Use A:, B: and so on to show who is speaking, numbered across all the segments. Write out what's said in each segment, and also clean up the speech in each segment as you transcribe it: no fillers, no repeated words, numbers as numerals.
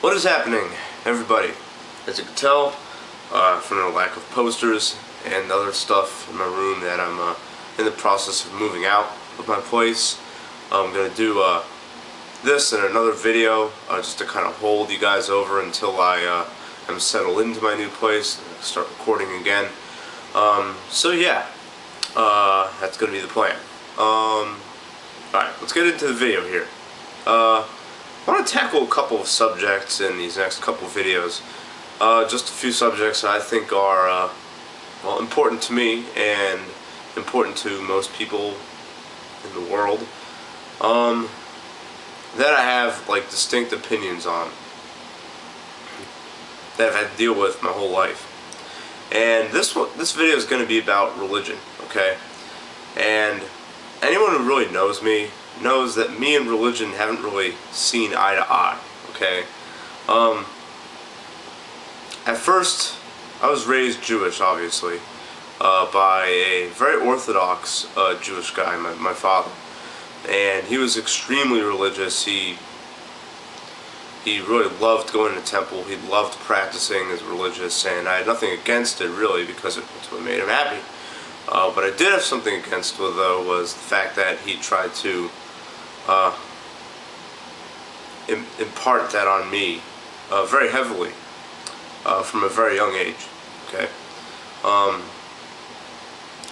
A: What is happening, everybody? As you can tell from the lack of posters and other stuff in my room, that I'm in the process of moving out of my place. I'm going to do this and another video just to kind of hold you guys over until I am settled into my new place and start recording again. So yeah, that's going to be the plan. Alright, let's get into the video here. I want to tackle a couple of subjects in these next couple of videos. Just a few subjects that I think are well, important to me and important to most people in the world. That I have like distinct opinions on, that I've had to deal with my whole life. And this video is going to be about religion, okay? And anyone who really knows me knows that me and religion haven't really seen eye to eye, okay? At first, I was raised Jewish, obviously, by a very orthodox Jewish guy, my father. And he was extremely religious. He really loved going to temple. He loved practicing as religious, and I had nothing against it, really, because it's what made him happy. But I did have something against it, though, was the fact that he tried to impart that on me very heavily from a very young age. Okay, and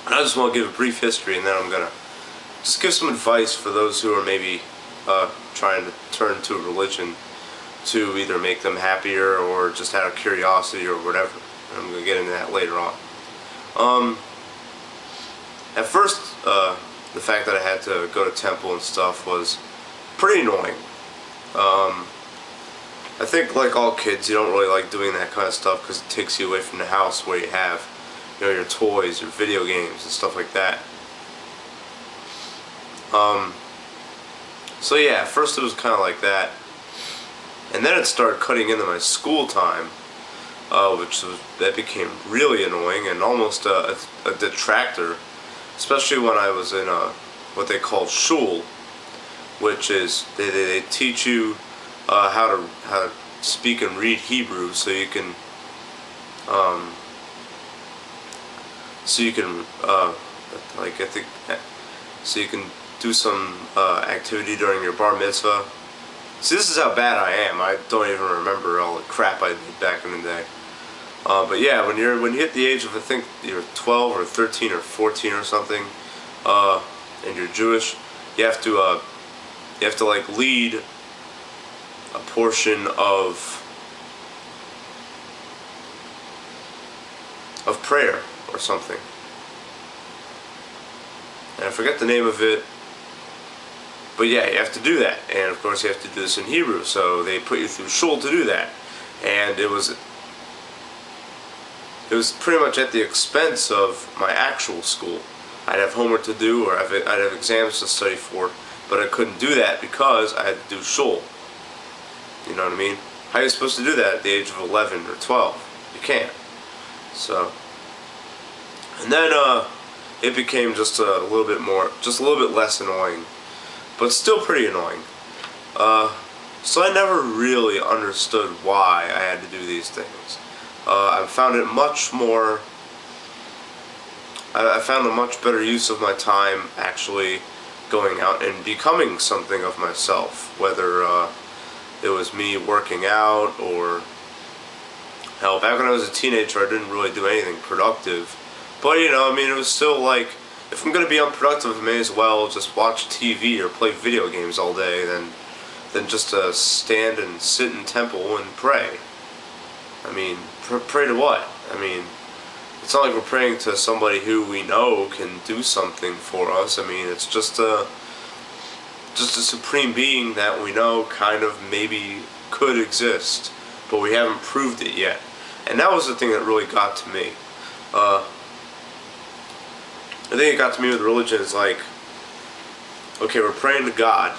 A: I just want to give a brief history, and then I'm gonna just give some advice for those who are maybe trying to turn to a religion to either make them happier or just out of curiosity or whatever. And I'm gonna get into that later on. At first, the fact that I had to go to temple and stuff was pretty annoying. I think, like all kids, you don't really like doing that kind of stuff because it takes you away from the house where you have, you know, your toys, your video games, and stuff like that. So yeah, at first it was kind of like that, and then it started cutting into my school time, that became really annoying and almost a detractor. Especially when I was in what they call shul, which is they teach you how to speak and read Hebrew, so you can like I think so you can do some activity during your bar mitzvah. See, this is how bad I am. I don't even remember all the crap I did back in the day. But yeah, when you hit the age of, I think you're 12 or 13 or 14 or something, and you're Jewish, you have to like lead a portion of prayer or something. And I forget the name of it, but yeah, you have to do that. And of course you have to do this in Hebrew, so they put you through shul to do that. And it was pretty much at the expense of my actual school. I'd have homework to do, or I'd have exams to study for, but I couldn't do that because I had to do shul. You know what I mean? How are you supposed to do that at the age of 11 or 12? You can't. So, and then it became just a little bit less annoying, but still pretty annoying. So I never really understood why I had to do these things. I found it much more. I found a much better use of my time actually going out and becoming something of myself, whether it was me working out, or hell, back when I was a teenager I didn't really do anything productive. But you know, I mean, it was still like, if I'm gonna be unproductive, I may as well just watch TV or play video games all day than just stand and sit in temple and pray. I mean, pray to what? I mean, it's not like we're praying to somebody who we know can do something for us. I mean, it's just a supreme being that we know kind of maybe could exist, but we haven't proved it yet. And that was the thing that really got to me. The thing that got to me with religion is like, okay, we're praying to God,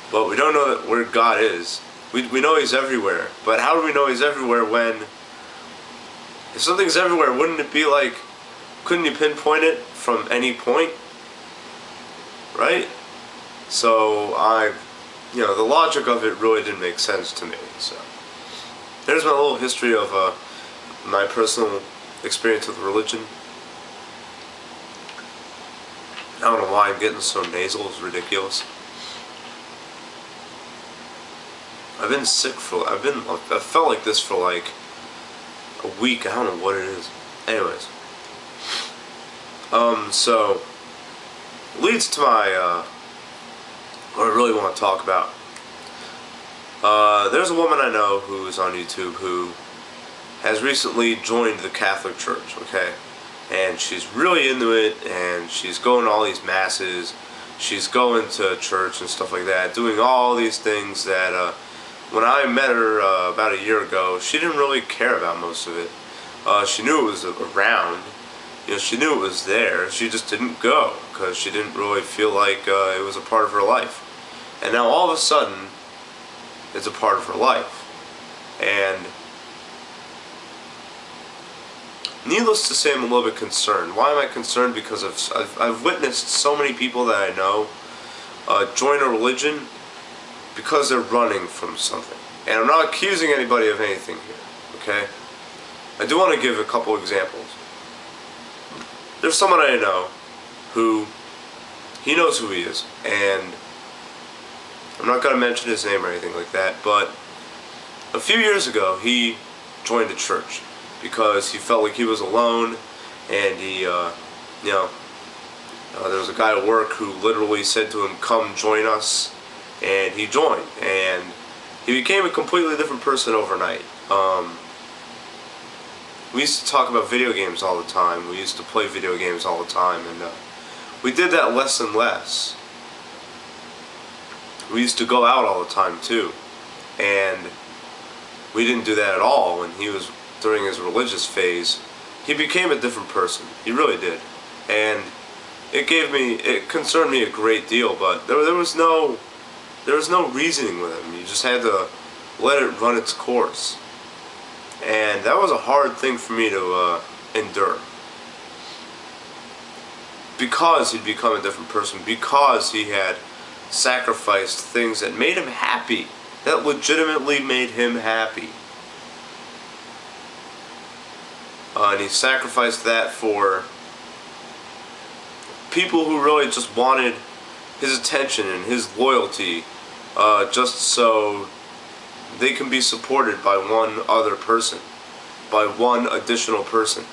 A: but we don't know where God is. We know He's everywhere, but how do we know He's everywhere when, if something's everywhere, wouldn't it be like, couldn't you pinpoint it from any point? Right? So the logic of it really didn't make sense to me. So there's my little history of my personal experience with religion. I don't know why I'm getting so nasal. It's ridiculous. I've been sick for. I felt like this for like a week. I don't know what it is. Anyways, so leads to my what I really want to talk about. There's a woman I know who's on YouTube who has recently joined the Catholic Church. Okay. And she's really into it, and she's going to all these masses, she's going to church and stuff like that, doing all these things that when I met her about a year ago, she didn't really care about most of it. She knew it was around, she knew it was there, she just didn't go because she didn't really feel like it was a part of her life. And now all of a sudden, it's a part of her life. And needless to say, I'm a little bit concerned. Why am I concerned? Because I've witnessed so many people that I know join a religion because they're running from something. And I'm not accusing anybody of anything here, okay? I do want to give a couple examples. There's someone I know who, he knows who he is, and I'm not going to mention his name or anything like that, but a few years ago he joined a church because he felt like he was alone, and he, there was a guy at work who literally said to him, "Come join us," and he joined, and he became a completely different person overnight. We used to talk about video games all the time. We used to play video games all the time, and we did that less and less. We used to go out all the time too, and we didn't do that at all when he was during his religious phase. He became a different person. He really did. And it concerned me a great deal, but there was no reasoning with him. You just had to let it run its course. And that was a hard thing for me to endure. Because he'd become a different person, because he had sacrificed things that made him happy, that legitimately made him happy. And he sacrificed that for people who really just wanted his attention and his loyalty, just so they can be supported by one other person, by one additional person.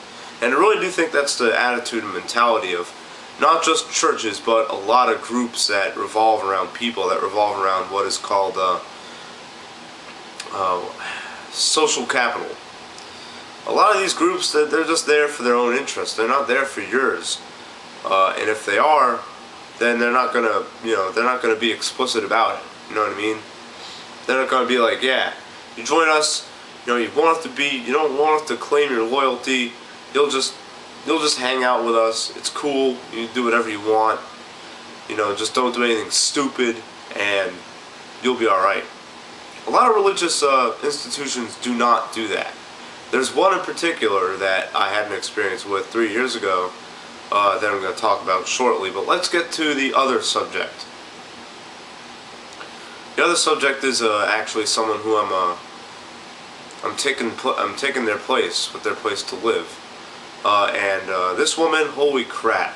A: And I really do think that's the attitude and mentality of not just churches, but a lot of groups that revolve around people, that revolve around what is called social capital. A lot of these groups, they're just there for their own interest. They're not there for yours. And if they are, then they're not gonna, they're not gonna be explicit about it. You know what I mean? They're not gonna be like, yeah, you join us. You won't have to be. You don't want have to claim your loyalty. You'll just hang out with us. It's cool. You do whatever you want. Just don't do anything stupid, and you'll be all right. A lot of religious institutions do not do that. There's one in particular that I had an experience with 3 years ago that I'm going to talk about shortly. But let's get to the other subject. The other subject is actually someone who I'm taking their place, with their place to live. And this woman, holy crap.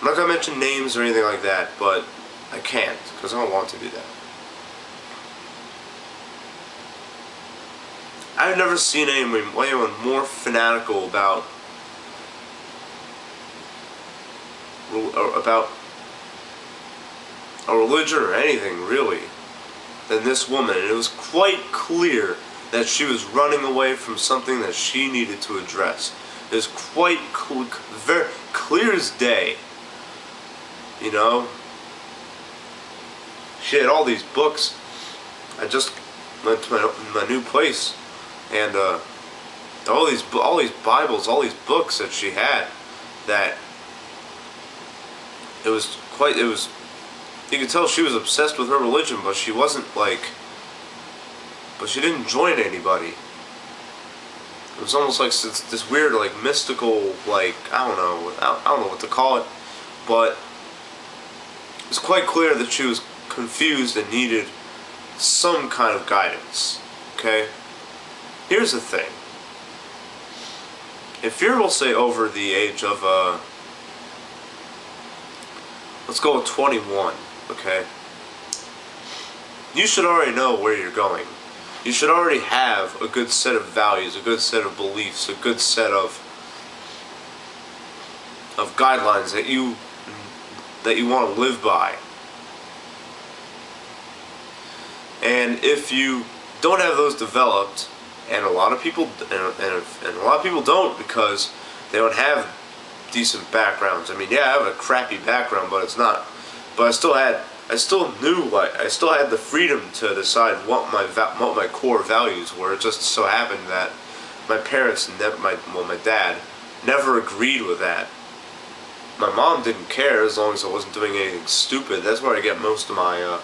A: I'm not going to mention names or anything like that, but I can't, because I don't want to do that. I've never seen anyone more fanatical about a religion or anything, really, than this woman. And it was quite clear that she was running away from something that she needed to address. It was quite very clear as day. She had all these books. I just went to my new place, and all these Bibles, all these books that she had, that you could tell she was obsessed with her religion, but she wasn't but she didn't join anybody. It was almost like this weird, mystical, I don't know what to call it, but it's quite clear that she was confused and needed some kind of guidance. Okay? Here's the thing. If you're, we'll say, over the age of, let's go with 21, okay? You should already know where you're going. You should already have a good set of values, a good set of beliefs, a good set of guidelines that you want to live by. And if you don't have those developed, and a lot of people don't because they don't have decent backgrounds. I mean, yeah, I have a crappy background, but it's not. But I still had the freedom to decide what my core values were. It just so happened that my parents, my dad, never agreed with that. My mom didn't care as long as I wasn't doing anything stupid. That's where I get most of my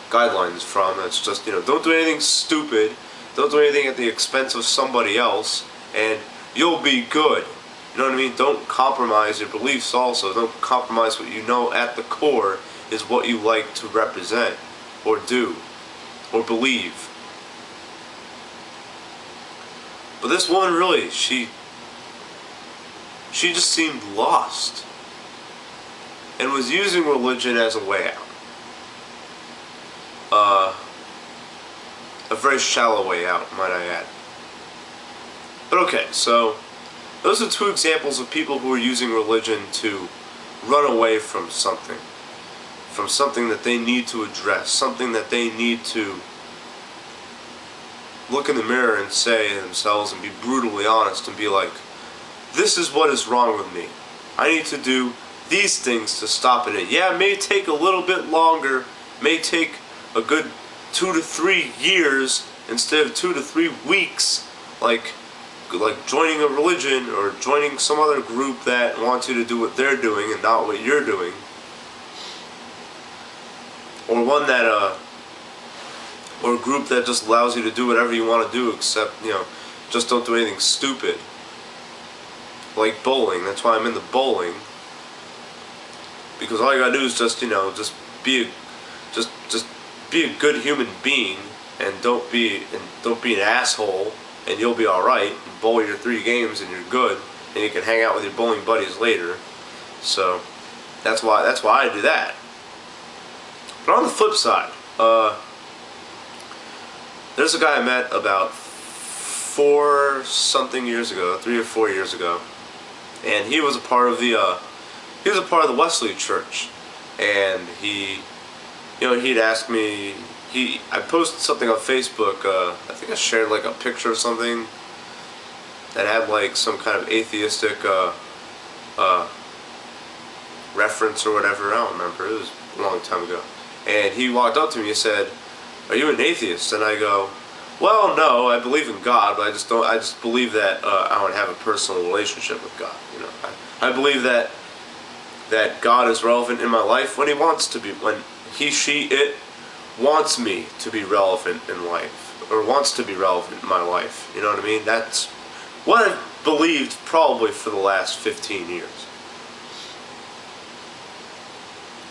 A: guidelines from. It's just, don't do anything stupid. Don't do anything at the expense of somebody else, and you'll be good. You know what I mean? Don't compromise your beliefs also. Don't compromise what you know at the core is what you like to represent, or do, or believe. But this woman really, she just seemed lost, and was using religion as a way out. A very shallow way out, might I add. But okay, so those are two examples of people who are using religion to run away from something that they need to address, something that they need to look in the mirror and say to themselves and be brutally honest and be like, this is what is wrong with me. I need to do these things to stop it. Yeah, it may take a little bit longer, may take a good 2 to 3 years instead of 2 to 3 weeks, like joining a religion or joining some other group that wants you to do what they're doing and not what you're doing, or one that or a group that just allows you to do whatever you want to do, except just don't do anything stupid, like bowling. That's why I'm in the bowling, because all you gotta do is just be a good human being, and don't be an asshole, and you'll be all right. Bowl your 3 games and you're good, and you can hang out with your bowling buddies later. So that's why I do that. But on the flip side, there's a guy I met about 3 or 4 years ago, and he was a part of the Wesley Church, and he'd asked me. I posted something on Facebook. I think I shared like a picture of something that had like some kind of atheistic reference or whatever. I don't remember. It was a long time ago. And he walked up to me and said, "Are you an atheist?" And I go, "Well, no. I believe in God, but I just believe that I would have a personal relationship with God. I believe that God is relevant in my life when He wants to be, when He, she, it wants me to be relevant in life, or wants to be relevant in my life. You know what I mean? That's what I've believed probably for the last 15 years.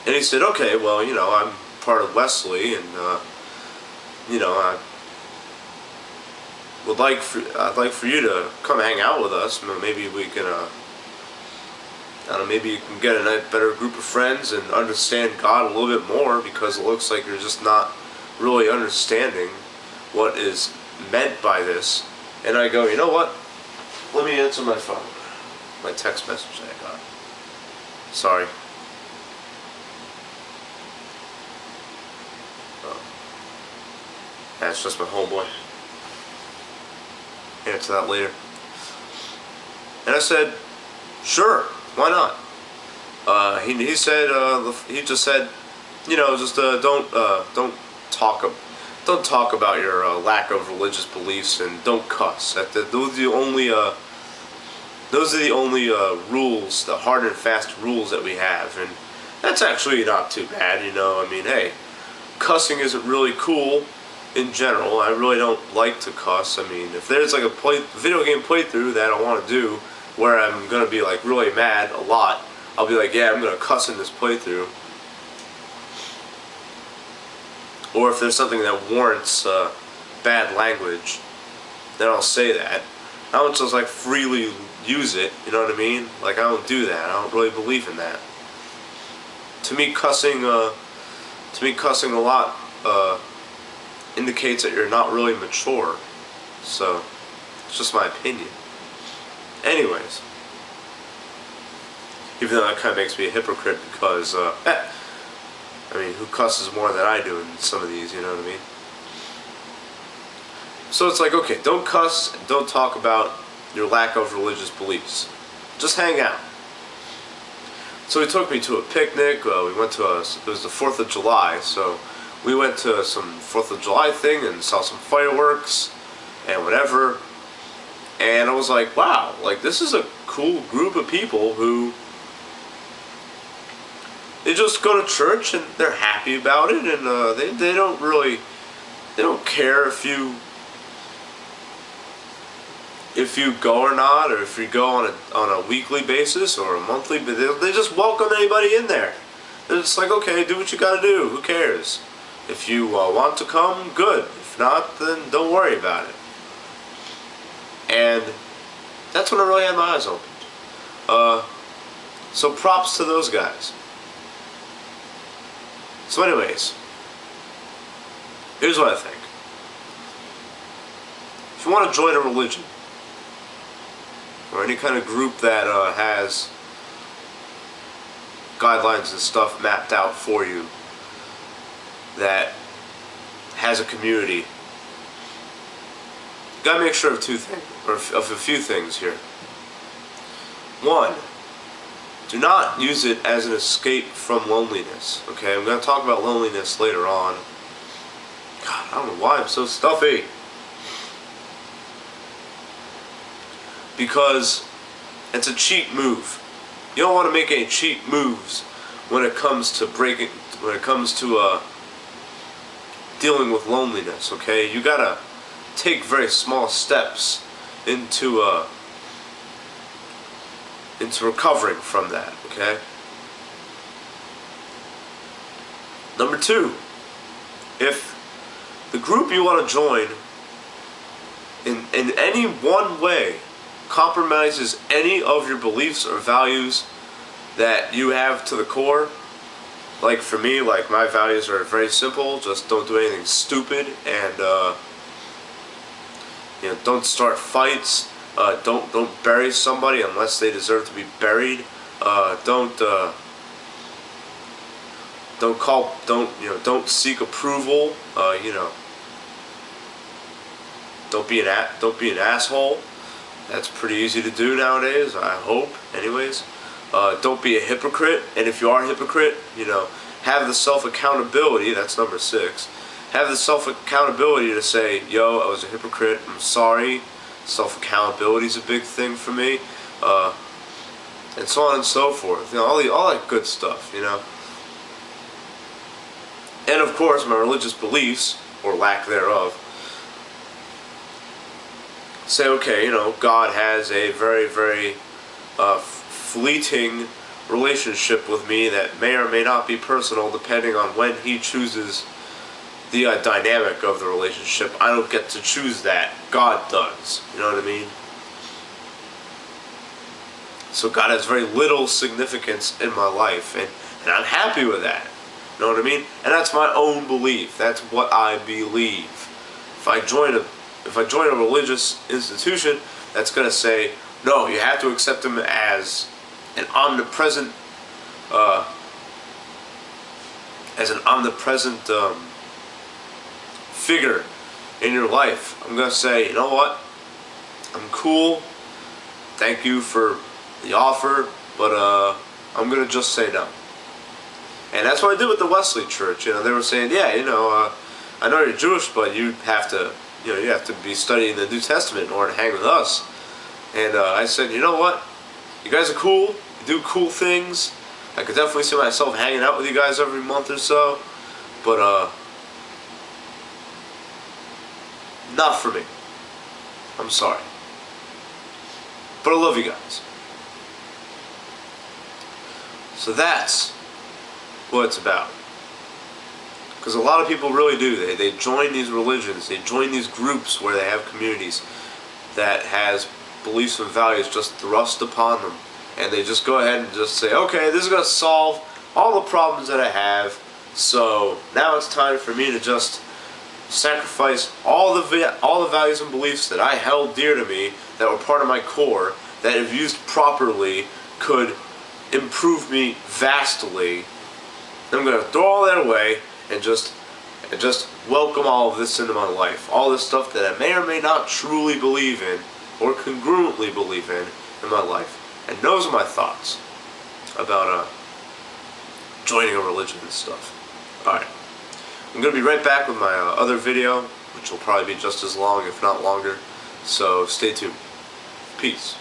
A: And he said, okay, well, I'm part of Wesley, and I'd like for you to come hang out with us. Maybe we can maybe you can get a better group of friends and understand God a little bit more, because it looks like you're just not really understanding what is meant by this." And I go, you know what? Let me answer my phone. My text message that I got. Sorry. That's just my homeboy. Answer that later. And I said, sure. Why not? He said he just said, just don't talk about your lack of religious beliefs, and don't cuss. Those are the only rules, the hard and fast rules that we have, and that's actually not too bad. I mean, hey, cussing isn't really cool in general. I really don't like to cuss. I mean, if there's like a video game playthrough that I want to do, where I'm going to be like really mad a lot, I'll be like, yeah, I'm going to cuss in this playthrough. or if there's something that warrants bad language, then I'll say that. I don't just like freely use it, you know what I mean? Like, I don't do that. I don't really believe in that. To me, cussing a lot indicates that you're not really mature. So, it's just my opinion. Anyways, even though that kind of makes me a hypocrite because, I mean, who cusses more than I do in some of these, you know what I mean? So it's like, okay, don't cuss, and don't talk about your lack of religious beliefs. Just hang out. So he took me to a picnic. We went to it was the 4th of July, so we went to some 4th of July thing and saw some fireworks and whatever. And I was like, wow, like, this is a cool group of people who, they just go to church and they're happy about it, and they don't care if you go or not, or if you go on a weekly basis or a monthly, but they just welcome anybody in there. They're just like, okay, do what you gotta do, who cares? If you want to come, good. If not, then don't worry about it. And that's when I really had my eyes opened. So props to those guys. So anyways, here's what I think. If you want to join a religion, or any kind of group that has guidelines and stuff mapped out for you, that has a community, you gotta make sure of two things, or of a few things here. One, do not use it as an escape from loneliness. Okay, I'm gonna talk about loneliness later on. God, I don't know why I'm so stuffy. Because it's a cheap move. You don't want to make any cheap moves when it comes to dealing with loneliness. Okay, you gotta take very small steps into recovering from that. Okay. Number two, if the group you want to join in any one way compromises any of your beliefs or values that you have to the core, like for me, like my values are very simple: just don't do anything stupid, and don't start fights, don't bury somebody unless they deserve to be buried, don't seek approval, don't be an asshole. That's pretty easy to do nowadays, I hope. Anyways, don't be a hypocrite. And if you are a hypocrite, have the self-accountability. That's number 6. Have the self-accountability to say, yo, I was a hypocrite, I'm sorry. Self-accountability is a big thing for me. And so on and so forth. All that good stuff, And of course, my religious beliefs, or lack thereof, say, okay, God has a very, very fleeting relationship with me that may or may not be personal, depending on when He chooses the dynamic of the relationship. I don't get to choose that. God does. You know what I mean? So God has very little significance in my life, and I'm happy with that. You know what I mean? And that's my own belief. That's what I believe. If I join a religious institution that's going to say, no, you have to accept Him as an omnipresent figure in your life, I'm going to say, you know what? I'm cool. Thank you for the offer, but I'm going to just say no. And that's what I did with the Wesley Church. They were saying, yeah, I know you're Jewish, but you have to be studying the New Testament in order to hang with us. And I said, you know what? You guys are cool. You do cool things. I could definitely see myself hanging out with you guys every month or so. But, not for me. I'm sorry. But I love you guys. So that's what it's about. Because a lot of people really do. They join these religions, they join these groups where they have communities that has beliefs and values just thrust upon them. And they just go ahead and just say, okay, this is going to solve all the problems that I have, so now it's time for me to just sacrifice all the values and beliefs that I held dear to me, that were part of my core, that if used properly could improve me vastly. I'm going to throw all that away and just welcome all of this into my life. All this stuff that I may or may not truly believe in or congruently believe in my life. And those are my thoughts about joining a religion and stuff. Alright. I'm going to be right back with my other video, which will probably be just as long, if not longer. So stay tuned. Peace.